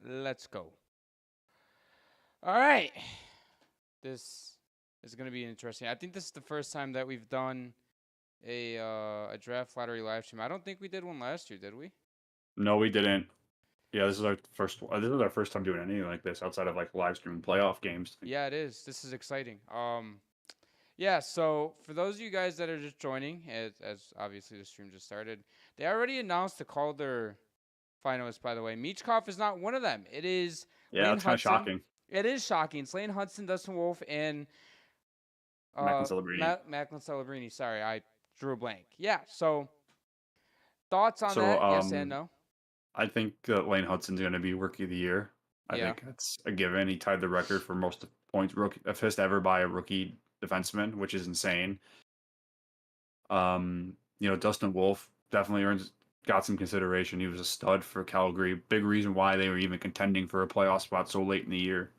Let's go. All right. This is going to be interesting. I think this is the first time that we've done a draft lottery live stream. I don't think we did one last year, did we? No, we didn't. Yeah, this is our first. This is our first time doing anything like this outside of like live streaming playoff games. Yeah, it is. This is exciting. Yeah. So for those of you guys that are just joining, as obviously the stream just started, they already announced the Calder finalists. By the way, Michkov is not one of them. It is Yeah, Lane that's kind of Hudson. shocking. It is shocking. It's Lane Hudson, Dustin Wolf, and Macklin Celebrini. Macklin Celebrini. Sorry, I drew a blank. Yeah. So thoughts on So, that? Yes and no. I think Lane Hudson's going to be Rookie of the Year. I Yeah. think that's a given. He tied the record for most points assist ever by a rookie defenseman, which is insane. Dustin Wolf definitely got some consideration. He was a stud for Calgary. Big reason why they were even contending for a playoff spot so late in the year.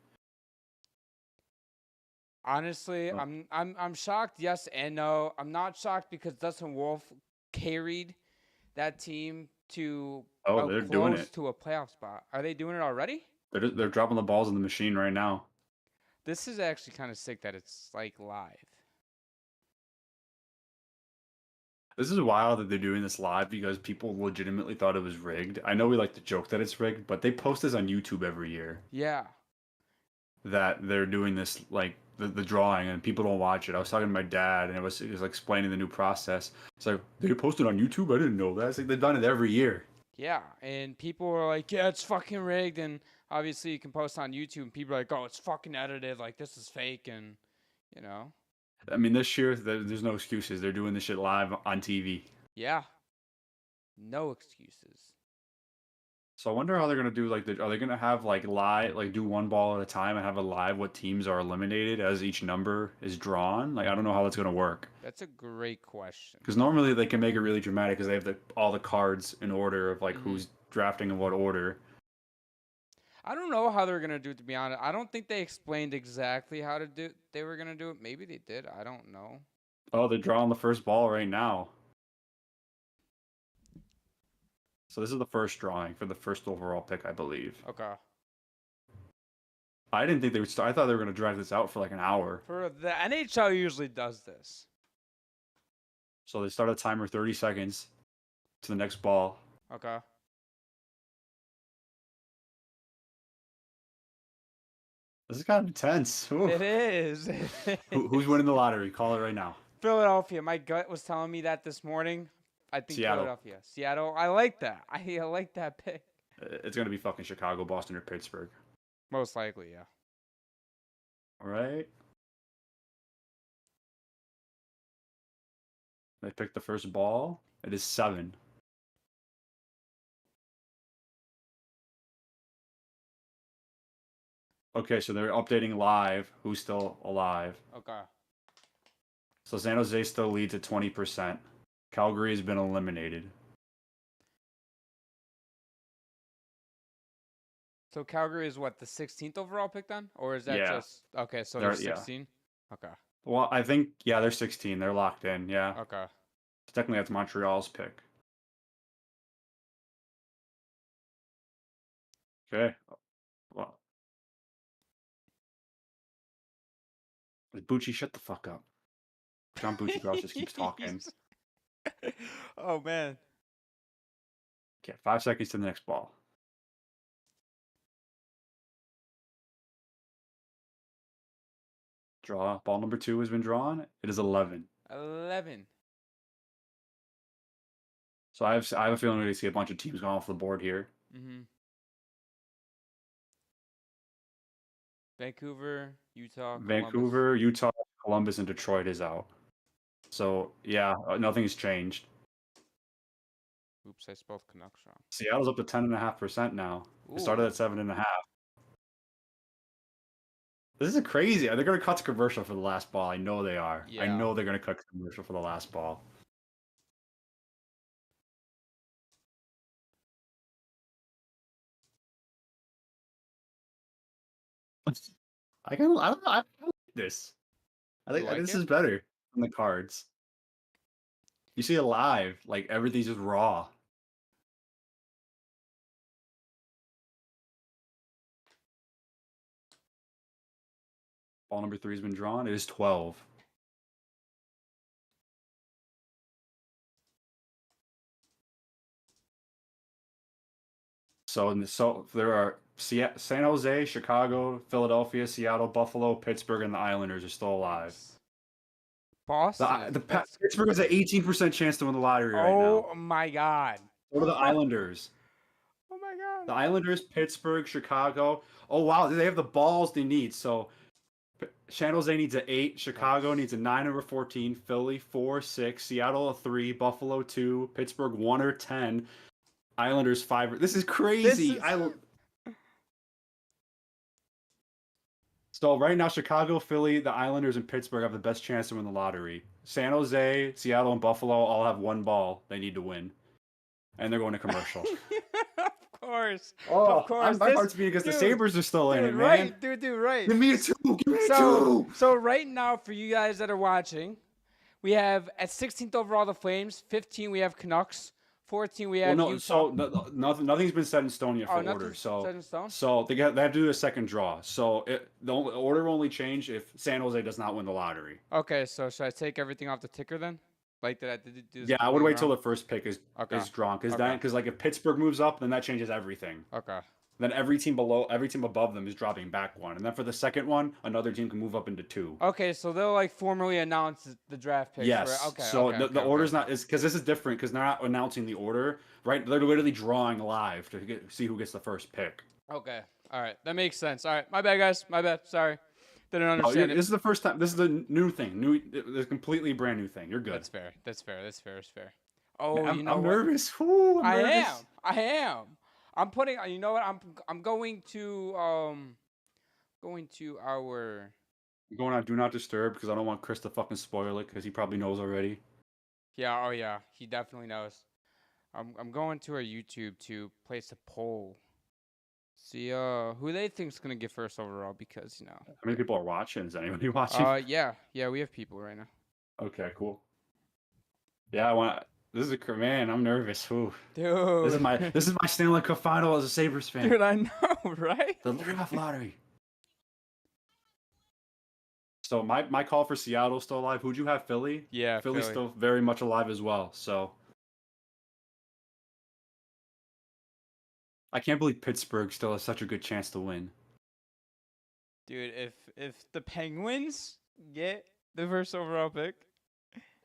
Honestly, I'm shocked. Yes and no. I'm not shocked because Dustin Wolf carried that team to They're doing it. to a playoff spot. Are they doing it already? They're dropping the balls in the machine right now. This is actually kind of sick that it's like live. This is wild that they're doing this live because people legitimately thought it was rigged. I know we like to joke that it's rigged, but they post this on YouTube every year. Yeah. That they're doing this like the drawing and people don't watch it. I was talking to my dad and it was like explaining the new process. It's like they posted on YouTube. I didn't know that. It's like they've done it every year. Yeah, and people were like, "Yeah, it's fucking rigged," and obviously you can post on YouTube, and people are like, "Oh, it's fucking edited. Like this is fake," and you know. I mean, this year there's no excuses. They're doing this shit live on TV. Yeah. No excuses. So I wonder how they're gonna do. Like, are they gonna have like live, like do one ball at a time and have a live what teams are eliminated as each number is drawn? Like, I don't know how that's gonna work. That's a great question. Because normally they can make it really dramatic because they have all the cards in order of like who's drafting in what order. I don't know how they're gonna do it, to be honest. I don't think they explained exactly how to do. They were gonna do it. Maybe they did. I don't know. Oh, they're drawing the first ball right now. So this is the first drawing for the first overall pick, I believe. Okay. I didn't think they would start. I thought they were going to drag this out for like an hour. For the NHL usually does this. So they start a timer 30 seconds to the next ball. Okay. This is kind of intense. Ooh. It is. Who's winning the lottery? Call it right now. Philadelphia. My gut was telling me that this morning. I think Seattle. Philadelphia. Seattle. I like that. I like that pick. It's going to be fucking Chicago, Boston, or Pittsburgh. Most likely, yeah. All right. They picked the first ball. It is 7. Okay, so they're updating live who's still alive. Okay. So San Jose still leads at 20%. Calgary has been eliminated. So Calgary is what, the 16th overall pick then? Or is that just okay, so they're 16? Yeah. Okay. Well, I think they're 16. They're locked in, yeah. Okay. So technically that's Montreal's pick. Okay. Well. Bucci, shut the fuck up. John Bucci Gross just keeps talking. Oh man. Okay, 5 seconds to the next ball. Draw. Ball number 2 has been drawn. It is 11. 11. So I have a feeling we're going to see a bunch of teams going off the board here. Mm-hmm. Vancouver, Utah, Vancouver, Utah, Columbus, and Detroit is out. So, yeah, nothing's changed. Oops, I spelled Canucks wrong. Seattle's up to 10.5% now. It started at 7.5. This is crazy. They're going to cut to commercial for the last ball. I know they are. Yeah. I know they're going to cut to commercial for the last ball. I don't know. I like this. I think this is better than the cards. You see it live, like everything's just raw. Ball number 3 has been drawn. It is 12. So there are San Jose, Chicago, Philadelphia, Seattle, Buffalo, Pittsburgh, and the Islanders are still alive. Nice. Boston. Pittsburgh has an 18% chance to win the lottery right now. Oh my god. So do the Islanders. Oh my god. The Islanders, Pittsburgh, Chicago. Oh wow, they have the balls they need. So San Jose needs an 8, Chicago needs a 9 over 14, Philly 4, 6, Seattle a 3, Buffalo 2, Pittsburgh 1 or 10, Islanders 5. This is crazy. So right now, Chicago, Philly, the Islanders, and Pittsburgh have the best chance to win the lottery. San Jose, Seattle, and Buffalo all have one ball they need to win, and they're going to commercial. Of course. Oh, of course. My heart's beating because the Sabres are still in it, man. Right, dude, right. Give me a 2. Give me a 2. So right now, for you guys that are watching, we have at 16th overall the Flames. 15 we have Canucks. 14 we have Utah. So nothing's been set in stone yet for order. So set in stone? So they have to do a second draw. So the order will only change if San Jose does not win the lottery. Okay, so should I take everything off the ticker then? Like did I do this? Yeah, I would wait till the first pick is drawn because like if Pittsburgh moves up, then that changes everything. Okay. Then every team above them is dropping back 1, and then for the second one, another team can move up into 2. Okay, so they'll like formally announce the draft picks. Yes. Okay. So the order's not is because this is different because they're not announcing the order, right? They're literally drawing live to see who gets the first pick. Okay. All right, that makes sense. All right, my bad, guys. My bad. Sorry, didn't understand it. This is the first time. This is a new thing. It's a completely brand new thing. You're good. That's fair. Oh, I'm, you know I'm what? nervous. Ooh, I'm nervous. I am. I'm putting. You know what? I'm going to our. I'm going on Do Not Disturb because I don't want Chris to fucking spoil it because he probably knows already. Yeah. Oh yeah. He definitely knows. I'm going to our YouTube to place a poll. See who they think's gonna get first overall because How many people are watching? Is anybody watching? Yeah, we have people right now. Okay, cool. Yeah, I want. This is man. I'm nervous. Ooh. Dude, this is my Stanley Cup final as a Sabres fan. Dude, I know, right? The draft lottery. So my call for Seattle still alive. Who'd you have? Philly? Yeah, Philly's Philly. still very much alive as well. So I can't believe Pittsburgh still has such a good chance to win. Dude, if the Penguins get the first overall pick,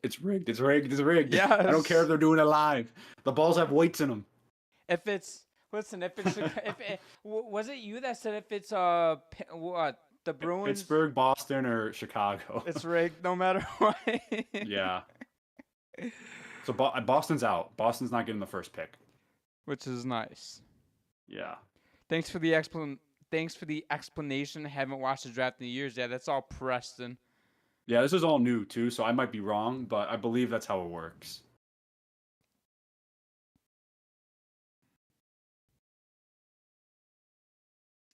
it's rigged. It's rigged. It's rigged. Yes. I don't care if they're doing it live. The balls have weights in them. If it's was it you that said if it's what the Bruins, Pittsburgh, Boston, or Chicago? It's rigged no matter what. Yeah. So Boston's out. Boston's not getting the first pick, which is nice. Yeah. Thanks for the explanation. Haven't watched the draft in years. Yeah, that's all Preston. Yeah, this is all new too, so I might be wrong, but I believe that's how it works.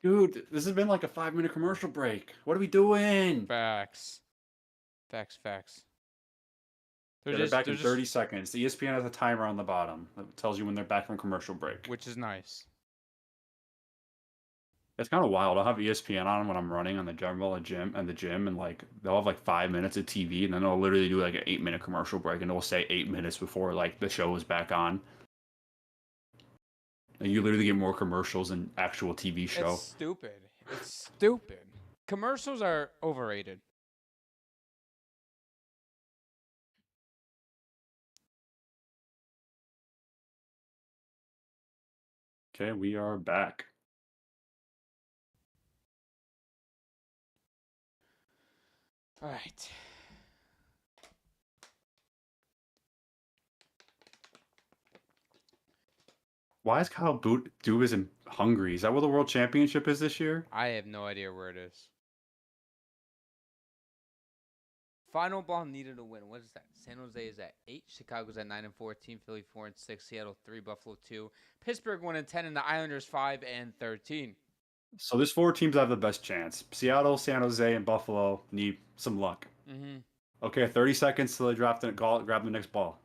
Dude, this has been like a 5-minute commercial break. What are we doing? Facts. They're back in 30 seconds. The ESPN has a timer on the bottom that tells you when they're back from commercial break. Which is nice. It's kind of wild. I'll have ESPN on when I'm running on the gym, and like they'll have like 5 minutes of TV, and then they'll literally do like an 8-minute commercial break, and it'll say 8 minutes before like the show is back on. And you literally get more commercials than actual TV show. It's stupid. Commercials are overrated. Okay, we are back. All right. Why is Kyle Dubas in Hungary? Is that where the World Championship is this year? I have no idea where it is. Final ball needed to win. What is that? San Jose is at 8. Chicago's at 9 and 14. Philly 4 and 6. Seattle 3. Buffalo 2. Pittsburgh 1 and 10. And the Islanders 5 and 13. So there's 4 teams that have the best chance. Seattle, San Jose, and Buffalo need some luck. Mm-hmm. Okay, 30 seconds till they grab the next ball.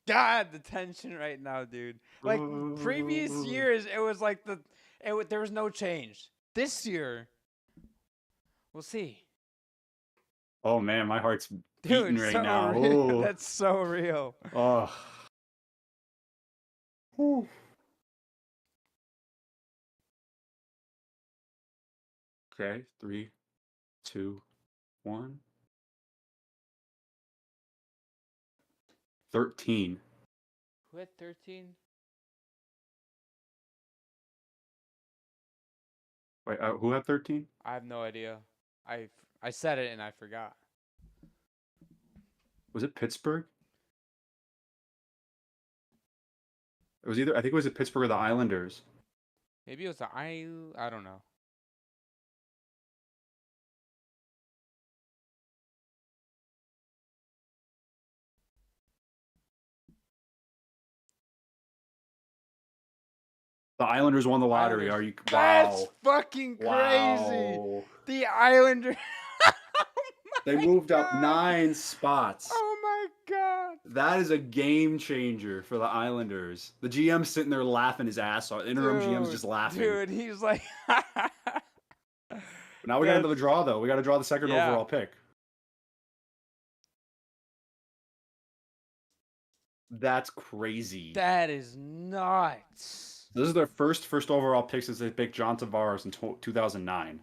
God, the tension right now, dude. Like previous years, it was like there was no change. This year, we'll see. Oh man, my heart's beating Dude, right so now. real. Oh, That's so real. oh. Whew. Okay, 3, 2, 1. 13. Who had 13? Wait, who had 13? I have no idea. I said it and I forgot. Was it Pittsburgh? It was either, I think it was Pittsburgh or the Islanders. Maybe it was the I don't know. The Islanders won the lottery. Islanders. Are you? That's Wow. fucking crazy. Wow. The Islanders. Oh They my moved up God. 9 spots. Oh my God. That is a game changer for the Islanders. The GM's sitting there laughing his ass off. The interim GM's just laughing. Dude, he's like. Now we got another draw, though. We got to draw the second Yeah. overall pick. That's crazy. That is nuts. This is their first overall pick since they picked John Tavares in 2009.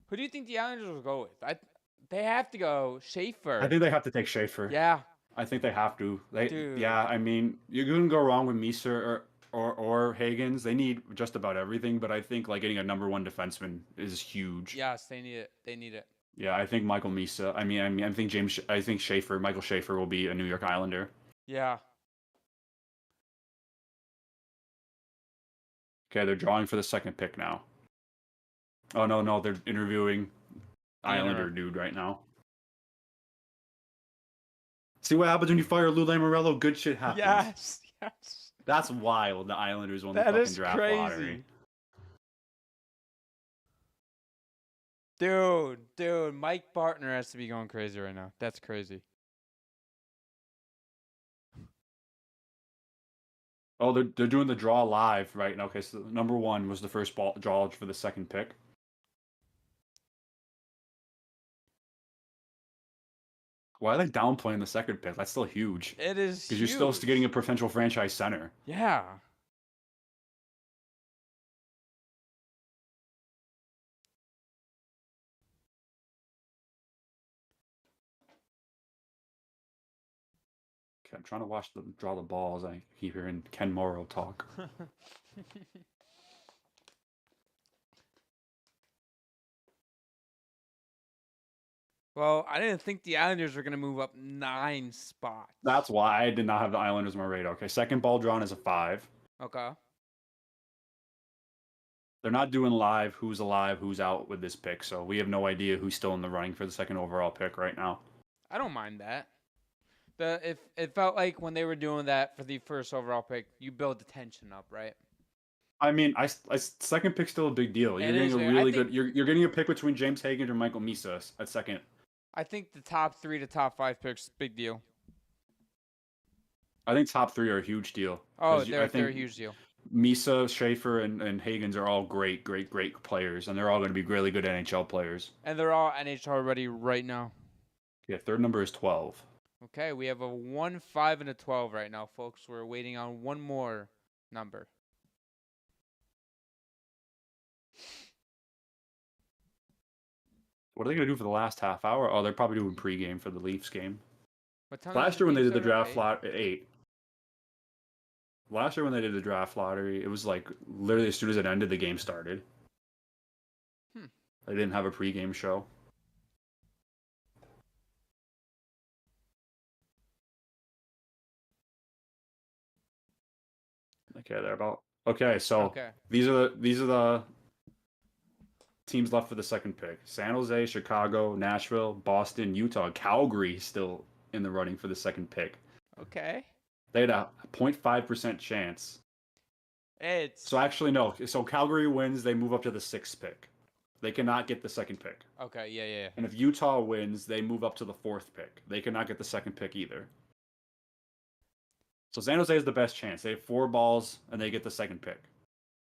Who do you think the Islanders will go with? They have to go Schaefer. I think they have to take Schaefer. Yeah. I think they have to. Dude. Yeah, I mean, you couldn't go wrong with Misa or Higgins. They need just about everything, but I think like getting a number 1 defenseman is huge. Yes, they need it. They need it. Yeah, I think Michael Misa. I think Schaefer, Michael Schaefer will be a New York Islander. Yeah. Okay, they're drawing for the second pick now. Oh no, they're interviewing Islander dude right now. See what happens when you fire Lou Lamoriello? Good shit happens. Yes. That's wild. The Islanders won the fucking draft lottery. Dude, Mike Bartner has to be going crazy right now. That's crazy. Oh, they're doing the draw live right now. Okay, so number 1 was the first draw for the second pick. Why are they downplaying the second pick? That's still huge. It is because you're still getting a potential franchise center. Yeah. Okay, I'm trying to watch them draw the balls. I keep hearing Ken Morrow talk. Well, I didn't think the Islanders were going to move up 9 spots. That's why I did not have the Islanders on my radar. Okay, second ball drawn is a 5. Okay. They're not doing live who's alive, who's out with this pick, so we have no idea who's still in the running for the second overall pick right now. I don't mind that. It felt like when they were doing that for the first overall pick, you build the tension up, right? I mean, second pick's still a big deal. You're getting a really good. You're getting a pick between James Hagan or Michael Misa at second. I think the top 3 to top 5 picks, big deal. I think top 3 are a huge deal. Oh, they're a huge deal. Misa, Schaefer, and Hagens are all great players, and they're all going to be really good NHL players. And they're all NHL ready right now. Yeah, third number is 12. Okay, we have a 1, 5, and a 12 right now, folks. We're waiting on one more number. What are they going to do for the last half hour? Oh, they're probably doing pregame for the Leafs game. What time Last year when they did the draft 8? lottery, 8. Last year when they did the draft lottery, it was like literally as soon as it ended, the game started. They didn't have a pregame show. Okay, they're about. Okay, so these are the teams left for the second pick. San Jose, Chicago, Nashville, Boston, Utah, Calgary still in the running for the second pick. Okay. They had a 0.5% chance. So actually, no. So Calgary wins, they move up to the 6th pick. They cannot get the second pick. Okay, yeah. And if Utah wins, they move up to the 4th pick. They cannot get the second pick either. So San Jose is the best chance. They have 4 balls, and they get the second pick.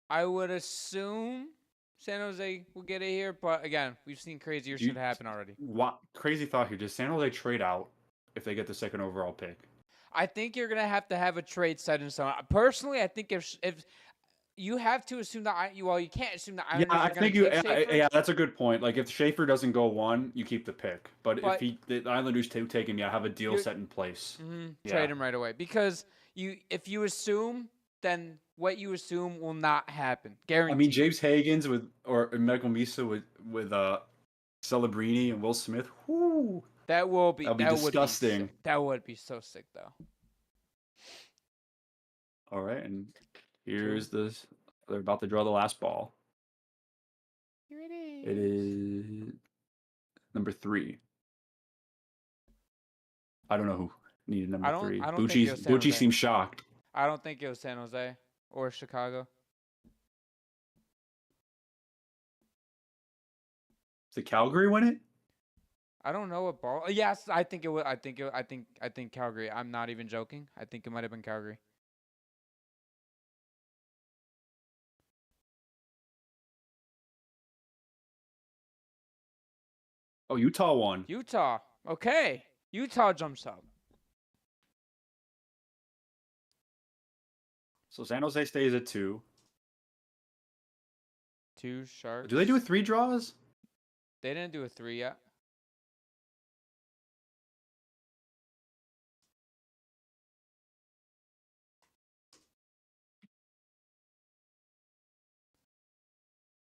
I would assume San Jose will get it here, but again, we've seen crazier shit happen already. What crazy thought here? Does San Jose trade out if they get the second overall pick? I think you're gonna have to have a trade set in stone. Personally, I think if you have to assume that you can't assume the Yeah, Islanders I are gonna think you. take Schaefer. Yeah, that's a good point. Like if Schaefer doesn't go 1, you keep the pick. But if the Islanders take him, have a deal set in place. Trade him right away because if you assume, then what you assume will not happen. Guaranteed. I mean, James Hagens or Michael Misa with Celebrini and Will Smith. Whoo, that'll be disgusting. That would be so sick though. All right, and here's this. They're about to draw the last ball. Here it is. It is number 3. I don't know who needed number 3. Bucci seems shocked. I don't think it was San Jose or Chicago. Did Calgary win it? I don't know what ball. Yes, I think it was. I think Calgary. I'm not even joking. I think it might have been Calgary. Oh, Utah won. Utah. Okay. Utah jumps up. So San Jose stays at 2. 2 Sharks. Do they do 3 draws? They didn't do a 3 yet.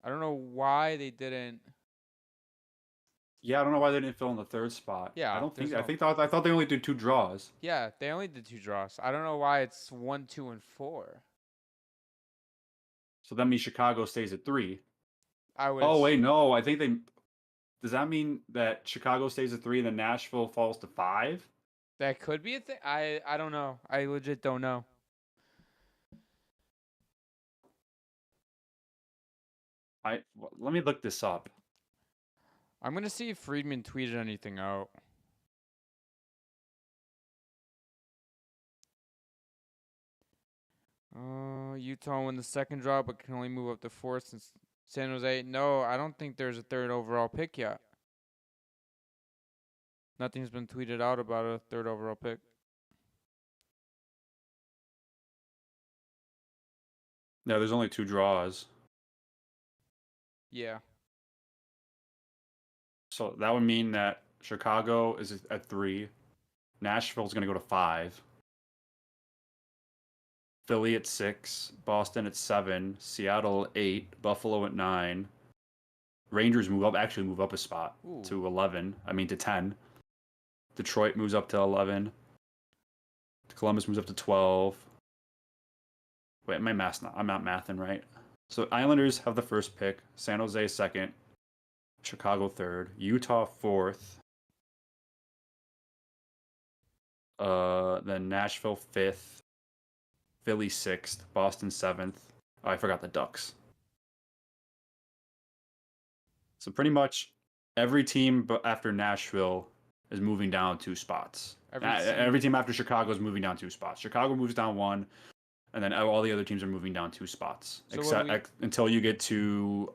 I don't know why they didn't. Yeah, I don't know why they didn't fill in the 3rd spot. Yeah, I thought they only did 2 draws. Yeah, they only did 2 draws. I don't know why it's 1, 2, and 4. So that means Chicago stays at 3. Oh wait, no. I think they. Does that mean that Chicago stays at 3 and then Nashville falls to 5? That could be a thing. I don't know. I legit don't know. Let me look this up. I'm gonna see if Friedman tweeted anything out. Utah won the 2nd draw, but can only move up to 4th since San Jose. No, I don't think there's a 3rd overall pick yet. Nothing's been tweeted out about a 3rd overall pick. No, there's only 2 draws. Yeah. So that would mean that Chicago is at 3. Nashville's going to go to 5. Philly at 6. Boston at 7. Seattle at 8. Buffalo at 9. Rangers move up a spot to 11. To 10. Detroit moves up to 11. Columbus moves up to 12. Wait, I'm not mathing right. So Islanders have the 1st pick. San Jose 2nd. Chicago 3rd. Utah 4th. Then Nashville 5th. Philly 6th. Boston 7th. Oh, I forgot the Ducks. So pretty much every team after Nashville is moving down 2 spots. Every team after Chicago is moving down 2 spots. Chicago moves down 1, and then all the other teams are moving down 2 spots, so until you get to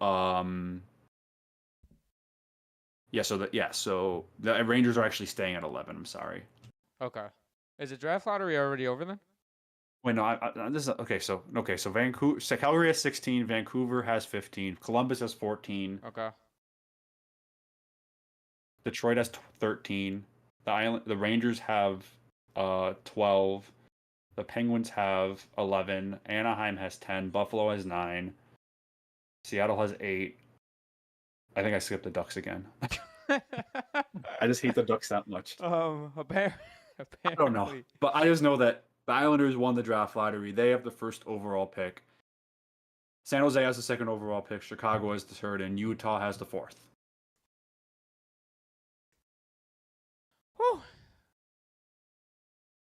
So the Rangers are actually staying at 11. I'm sorry. Okay. Is the draft lottery already over then? Wait, no. This is okay. So Vancouver, Calgary has 16. Vancouver has 15. Columbus has 14. Okay. Detroit has 13. The Rangers have 12. The Penguins have 11. Anaheim has 10. Buffalo has 9. Seattle has 8. I think I skipped the Ducks again. I just hate the Ducks that much. Apparently. I don't know, but I just know that the Islanders won the draft lottery. They have the 1st overall pick. San Jose has the 2nd overall pick. Chicago has the 3rd, and Utah has the 4th. Whew.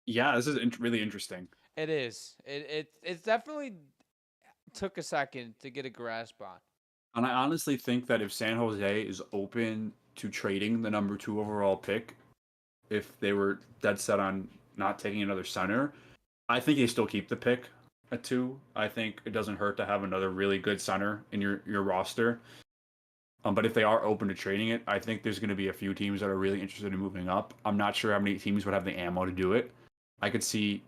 Yeah, this is really interesting. It is. It definitely took a second to get a grasp on. And I honestly think that if San Jose is open to trading the number 2 overall pick, if they were dead set on not taking another center, I think they still keep the pick. at 2. I think it doesn't hurt to have another really good center in your roster. But if they are open to trading it, I think there's going to be a few teams that are really interested in moving up. I'm not sure how many teams would have the ammo to do it. I could see,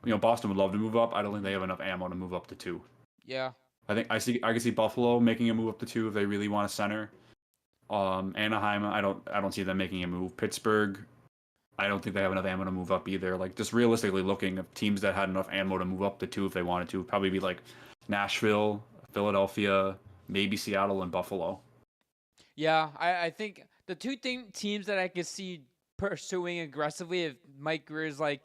Boston would love to move up. I don't think they have enough ammo to move up to 2. Yeah. I could see Buffalo making a move up to 2 if they really want a center. Anaheim, I don't see them making a move. Pittsburgh, I don't think they have enough ammo to move up either. Like, just realistically looking at teams that had enough ammo to move up to 2 if they wanted to, would probably be like Nashville, Philadelphia, maybe Seattle and Buffalo. Yeah, I think the two teams that I could see pursuing aggressively if Mike Greer's like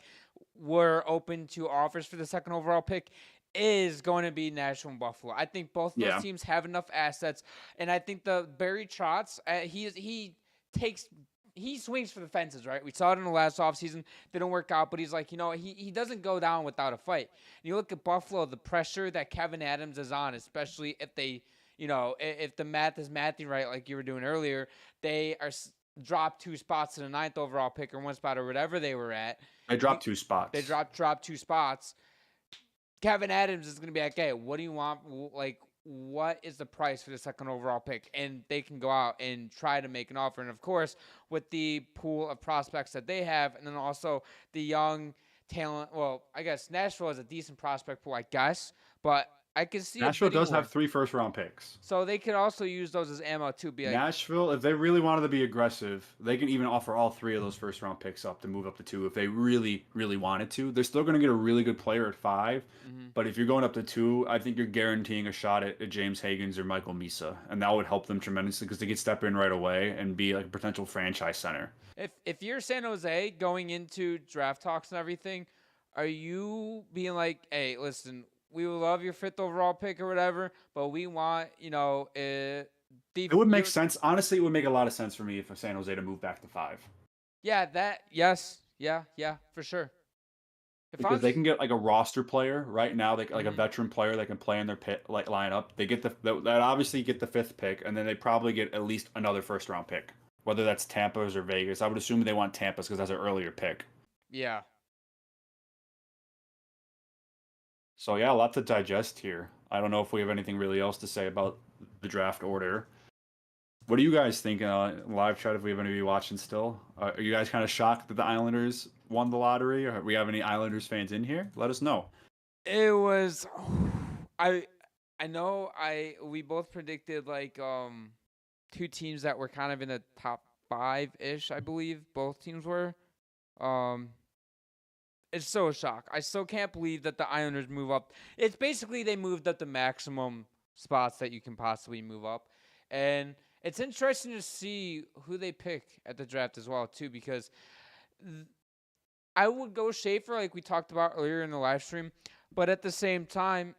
were open to offers for the second overall pick is going to be Nashville and Buffalo. I think both of those teams have enough assets, and I think the Barry Trotz, he swings for the fences, right? We saw it in the last offseason. Didn't work out, but he's like, he doesn't go down without a fight. And you look at Buffalo, the pressure that Kevin Adams is on, especially if they, if the math is mathing right, like you were doing earlier, they are dropped 2 spots to the 9th overall pick or 1 spot or whatever they were at. They dropped 2 spots. They dropped 2 spots. Kevin Adams is going to be like, hey, what do you want? Like, what is the price for the second overall pick? And they can go out and try to make an offer. And, of course, with the pool of prospects that they have, and then also the young talent. Well, I guess Nashville has a decent prospect pool, I guess. But I can see Nashville does have 3 first-round picks. So they could also use those as ammo, too. Nashville, if they really wanted to be aggressive, they can even offer all 3 of those first-round picks up to move up to 2 if they really, really wanted to. They're still going to get a really good player at 5, but if you're going up to 2, I think you're guaranteeing a shot at James Higgins or Michael Misa, and that would help them tremendously because they could step in right away and be like a potential franchise center. If you're San Jose going into draft talks and everything, are you being like, hey, listen, we will love your 5th overall pick or whatever, but we want, it would make sense. Honestly, it would make a lot of sense for me if San Jose to move back to 5. Yeah, yes. Yeah, for sure. Because they can get like a roster player right now, like a veteran player that can play in their lineup. They get that obviously get the 5th pick, and then they probably get at least another first-round pick, whether that's Tampa's or Vegas. I would assume they want Tampa's because that's an earlier pick. Yeah. So, yeah, a lot to digest here. I don't know if we have anything really else to say about the draft order. What do you guys think? Live chat, if we have anybody watching still. Are you guys kind of shocked that the Islanders won the lottery? Or do we have any Islanders fans in here? Let us know. It was... I know we both predicted, like, 2 teams that were kind of in the top 5-ish, I believe. Both teams were. It's so a shock. I still can't believe that the Islanders move up. It's basically they moved up the maximum spots that you can possibly move up. And it's interesting to see who they pick at the draft as well, too, because I would go Schaefer like we talked about earlier in the live stream. But at the same time,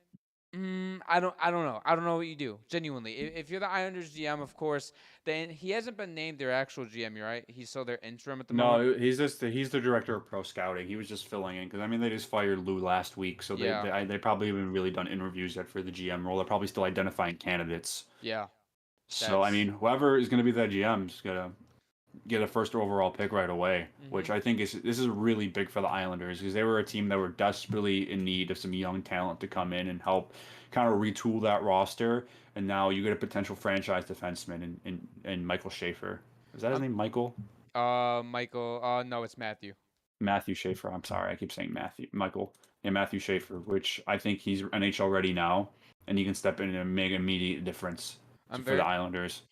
I don't know. I don't know what you do. Genuinely, if you're the Islanders GM, of course, then he hasn't been named their actual GM. You're right. He's still their interim at the moment. No, he's the director of pro scouting. He was just filling in because they just fired Lou last week, so they probably haven't really done interviews yet for the GM role. They're probably still identifying candidates. Yeah. So whoever is going to be that GM is gonna get a first overall pick right away, which I think this is really big for the Islanders because they were a team that were desperately in need of some young talent to come in and help kind of retool that roster. And now you get a potential franchise defenseman in Michael Schaefer. Is that his name, Michael? Michael. No, it's Matthew. Matthew Schaefer. I'm sorry, I keep saying Michael. Yeah, Matthew Schaefer, which I think he's NHL ready now, and he can step in and make an immediate difference for the Islanders.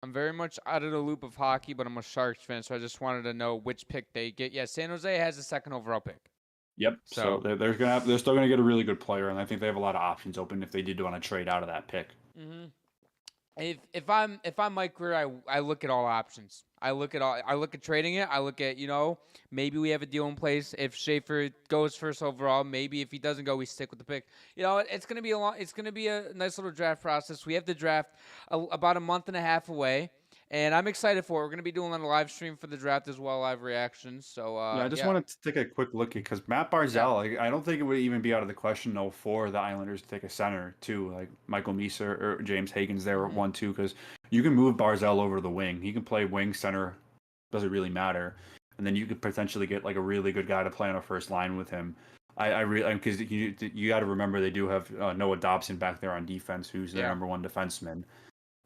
I'm very much out of the loop of hockey, but I'm a Sharks fan, so I just wanted to know which pick they get. Yeah, San Jose has the 2nd overall pick. Yep. So they're still gonna get a really good player, and I think they have a lot of options open if they did want to trade out of that pick. If I'm Mike Greer, I look at all options. I look at trading it. I look at, maybe we have a deal in place. If Schaefer goes 1st overall, maybe if he doesn't go, we stick with the pick. It's gonna be a nice little draft process. We have the draft about a month and a half away, and I'm excited for it. We're gonna be doing a live stream for the draft as well, live reactions. So I just wanted to take a quick look at because Matt Barzal, I don't think it would even be out of the question though for the Islanders to take a center too, like Michael Misa or James Higgins there at 1-2, because you can move Barzal over to the wing. He can play wing, center, doesn't really matter. And then you could potentially get like a really good guy to play on a first line with him. I really because you got to remember they do have Noah Dobson back there on defense, who's their Yeah. number one defenseman.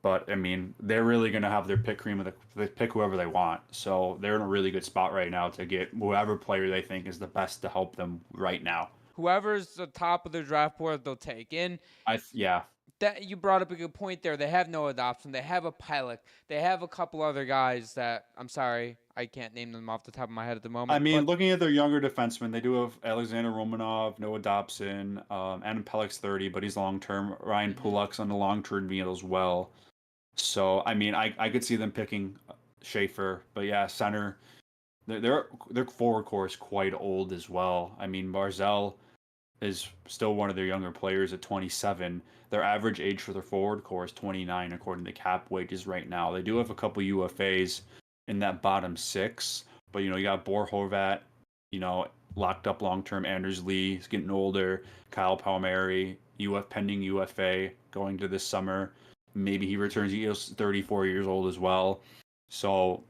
But I mean, they're really going to have their pick cream of they pick whoever they want. So they're in a really good spot right now to get whoever player they think is the best to help them right now. Whoever's the top of their draft board, they'll take. And Yeah. that you brought up a good point there. They have no adoption. They have a pilot. They have a couple other guys that I'm sorry, I can't name them off the top of my head at the I moment. mean, But looking at their younger defensemen, they do have Alexander Romanov, Noah Dobson, Adam Pellick's 30, but he's long term. Ryan mhm. Pulak's on the long term deal as well. So I mean, I could see them picking Schaefer, but yeah, center. Their forward core is quite old as well. I mean, Barzell is still one of their younger players at 27. Their average age for their forward core is 29, according to cap wages right now. They do have a couple UFAs in that bottom six, but you got Bor Horvat, locked up long term. Anders Lee is getting older. Kyle Palmieri, pending UFA going to this summer. Maybe he returns. He is 34 years old as well. So,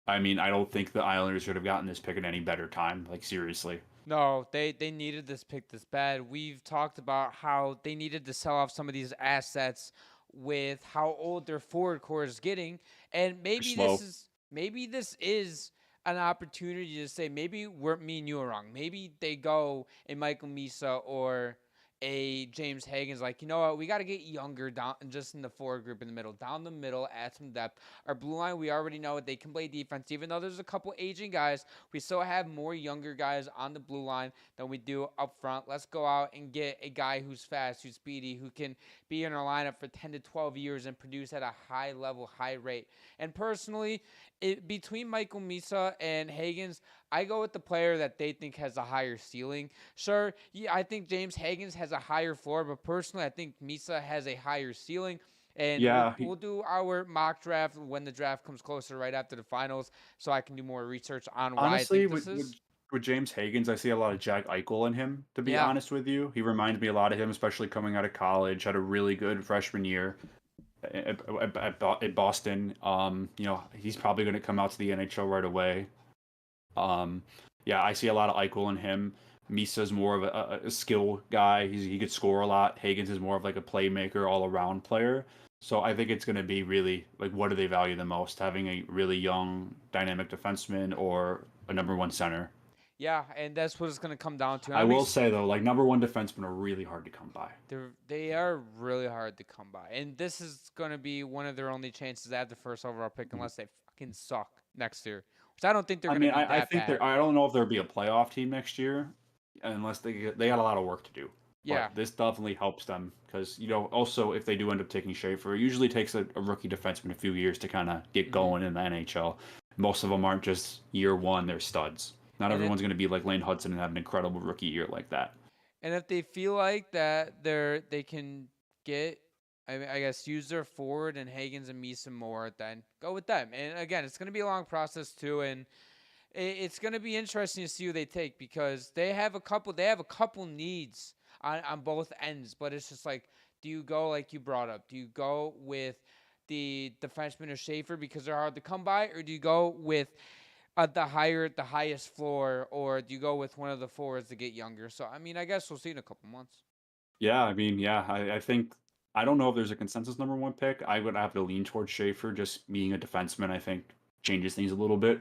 I mean, I don't think the Islanders should have gotten this pick at any better time. Like, seriously. No, they needed this pick this bad. We've talked about how they needed to sell off some of these assets with how old their forward core is getting, and They're slow. maybe this is an opportunity to say maybe me and you are wrong. Maybe they go a Michael Misa or a James Hagen's like, you know what, we got to get younger down just in the forward group in the middle, down the middle, add some depth. Our blue line, we already know they can play defense, even though there's a couple aging guys. We still have more younger guys on the blue line than we do up front. Let's go out and get a guy who's fast, who's speedy, who can be in our lineup for 10 to 12 years and produce at a high level, high rate. And personally, between Michael Misa and Hagens, I go with the player that they think has a higher ceiling. Sure, yeah, I think James Hagens has a higher floor, but personally, I think Misa has a higher ceiling. And we'll Yeah, we'll do our mock draft when the draft comes closer, right after the finals, so I can do more research on why I honestly, think this is. with James Hagens, I see a lot of Jack Eichel in him. To be Yeah, honest with you, he reminds me a lot of him, especially coming out of college. Had a really good freshman year at Boston. He's probably going to come out to the NHL right away. Um, yeah, I see a lot of Eichel in him. Misa's more of a skill guy. He could score a lot. Hagens is more of like a playmaker, all around player. So I think it's going to be really like, what do they value the most? Having a really young, dynamic defenseman or a number one center? yeah, and that's what it's gonna come down to. And I will say though, like number one defensemen are really hard to come by. they are really hard to come by, and this is gonna be one of their only chances at the first overall pick, unless they fucking suck next year, which I don't think they're I gonna mean, be I that think bad. I don't know if there'll be a playoff team next year, unless they got a lot of work to do. Yeah, But this definitely helps them because also if they do end up taking Schaefer, it usually takes a rookie defenseman a few years to kind of get hmm going in the NHL. Most of them aren't just year one; they're studs. Not and it everyone's going to be like Lane Hudson and have an incredible rookie year like that. and if they feel like that they can get. I guess use their forward and Hagens and Misa more, then go with them. And again, it's going to be a long process too, and it's going to be interesting to see who they take because they have a couple needs on both ends, but it's just like, do you go like you brought up, do you go with the defenseman or Schaefer because they're hard to come by, or do you go with the highest floor, or do you go with one of the forwards to get younger? So I mean, I guess we'll see in a couple months. Yeah, I mean, yeah, I think I don't know if there's a consensus number one pick. I would have to lean towards Schaefer. Just being a defenseman, I think changes things a little bit.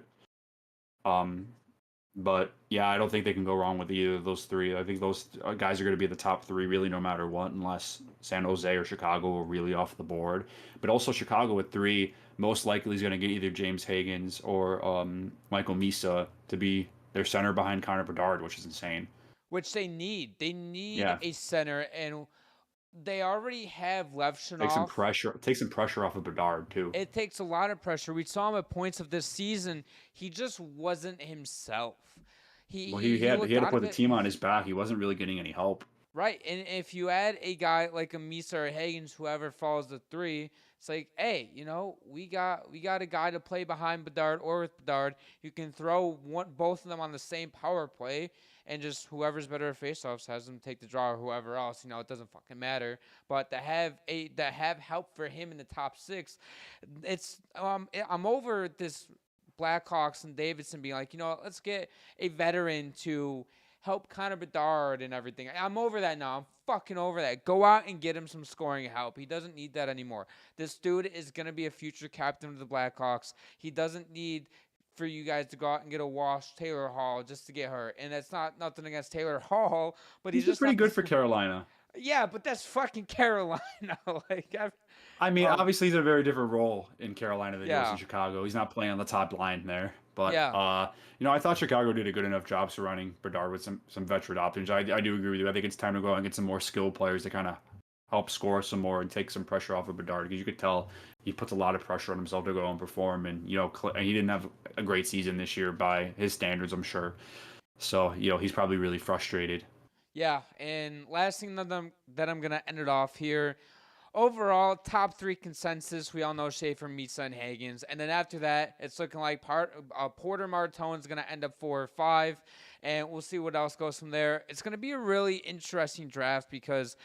Um, But yeah, I don't think they can go wrong with either of those three. I think those guys are going to be the top three, really, no matter what, unless San Jose or Chicago are really off the board. But also, Chicago with three, most likely is going to get either James Hagens or Michael Misa to be their center behind Connor Bedard, which is insane. Which they need. They need Yeah, a center, and they already have take some Levshunov. pressure. Take some pressure off of Bedard too. It takes a lot of pressure. We saw him at points of this season. He just wasn't himself. Well, He he looked had to out put of the it. team on his back. He wasn't really getting any help. Right. And if you add a guy like a Misa or Higgins, whoever falls the three, it's like, hey, we got a guy to play behind Bedard or with Bedard. You can throw both of them on the same power play, and just whoever's better at faceoffs has them take the draw, or whoever else. It doesn't fucking matter. But to have help for him in the top six, I'm over this Blackhawks and Davidson being like, let's get a veteran to help Connor Bedard and everything. I'm over that now. I'm fucking over that. Go out and get him some scoring help. He doesn't need that anymore. This dude is going to be a future captain of the Blackhawks. He doesn't need for you guys to go out and get a wash Taylor Hall just to get hurt. And that's not nothing against Taylor Hall, but he's He's been just pretty not good for Carolina. Yeah, but that's fucking Carolina. like, I mean, obviously he's in a very different role in Carolina than he was yeah, in Chicago. He's not playing on the top line there. But yeah, I thought Chicago did a good enough job surrounding Bedard with some veteran options. I do agree with you. I think it's time to go out and get some more skilled players to kind of help score some more and take some pressure off of Bedard, because you could tell he puts a lot of pressure on himself to go and perform. And he didn't have a great season this year by his standards, I'm sure. So he's probably really frustrated. yeah. And last thing that I'm gonna end it off here. Overall, top 3 consensus. We all know Schaefer, Misa, and Hagens. And then after that, it's looking like Porter Martone's going to end up 4 or 5. And we'll see what else goes from there. It's going to be a really interesting draft because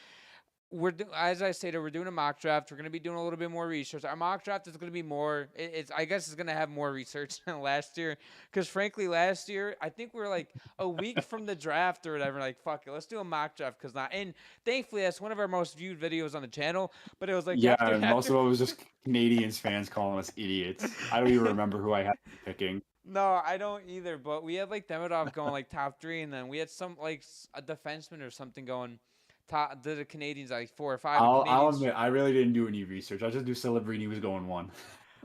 as I stated, we're doing a mock draft. We're going to be doing a little bit more research. Our mock draft is going to be more. I guess it's going to have more research than last year, because frankly, last year I think we were like a week from the draft or whatever. Like, fuck it, let's do a mock draft because not. And thankfully, that's one of our most viewed videos on the channel. But it was like most of it was just Canadians fans calling us idiots. I don't even remember who I had picking. No, I don't either. But we had like Demidov going like top 3, and then we had some like a defenseman or something going. The Canadians like 4 or 5. I'll admit, I really didn't do any research. I just knew Celebrini was going 1.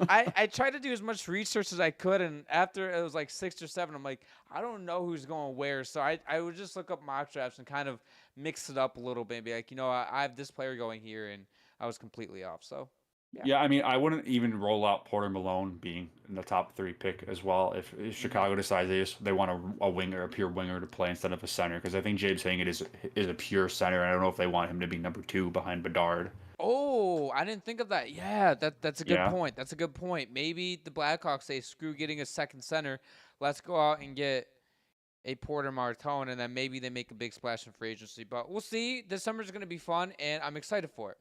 I tried to do as much research as I could, and after it was like 6 or 7, I'm like, I don't know who's going where. So I would just look up mock drafts and kind of mix it up a little bit and be like, I have this player going here, and I was completely off. So yeah, I mean, I wouldn't even roll out Porter Malone being in the top 3 pick as well if Chicago decides they want a winger, a pure winger to play instead of a center, because I think James Hagan is a pure center. I don't know if they want him to be number 2 behind Bedard. Oh, I didn't think of that. Yeah, that's a good Yeah. point. That's a good point. Maybe the Blackhawks say, screw getting a second center. Let's go out and get a Porter Martone, and then maybe they make a big splash in free agency. But we'll see. This summer's going to be fun, and I'm excited for it.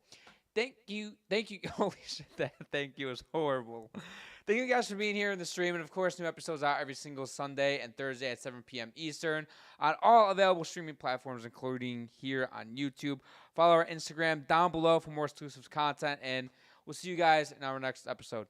Thank you. Holy shit, that thank you is horrible. Thank you guys for being here in the stream. And of course, new episodes out every single Sunday and Thursday at 7 p.m. Eastern on all available streaming platforms, including here on YouTube. Follow our Instagram down below for more exclusive content. And we'll see you guys in our next episode.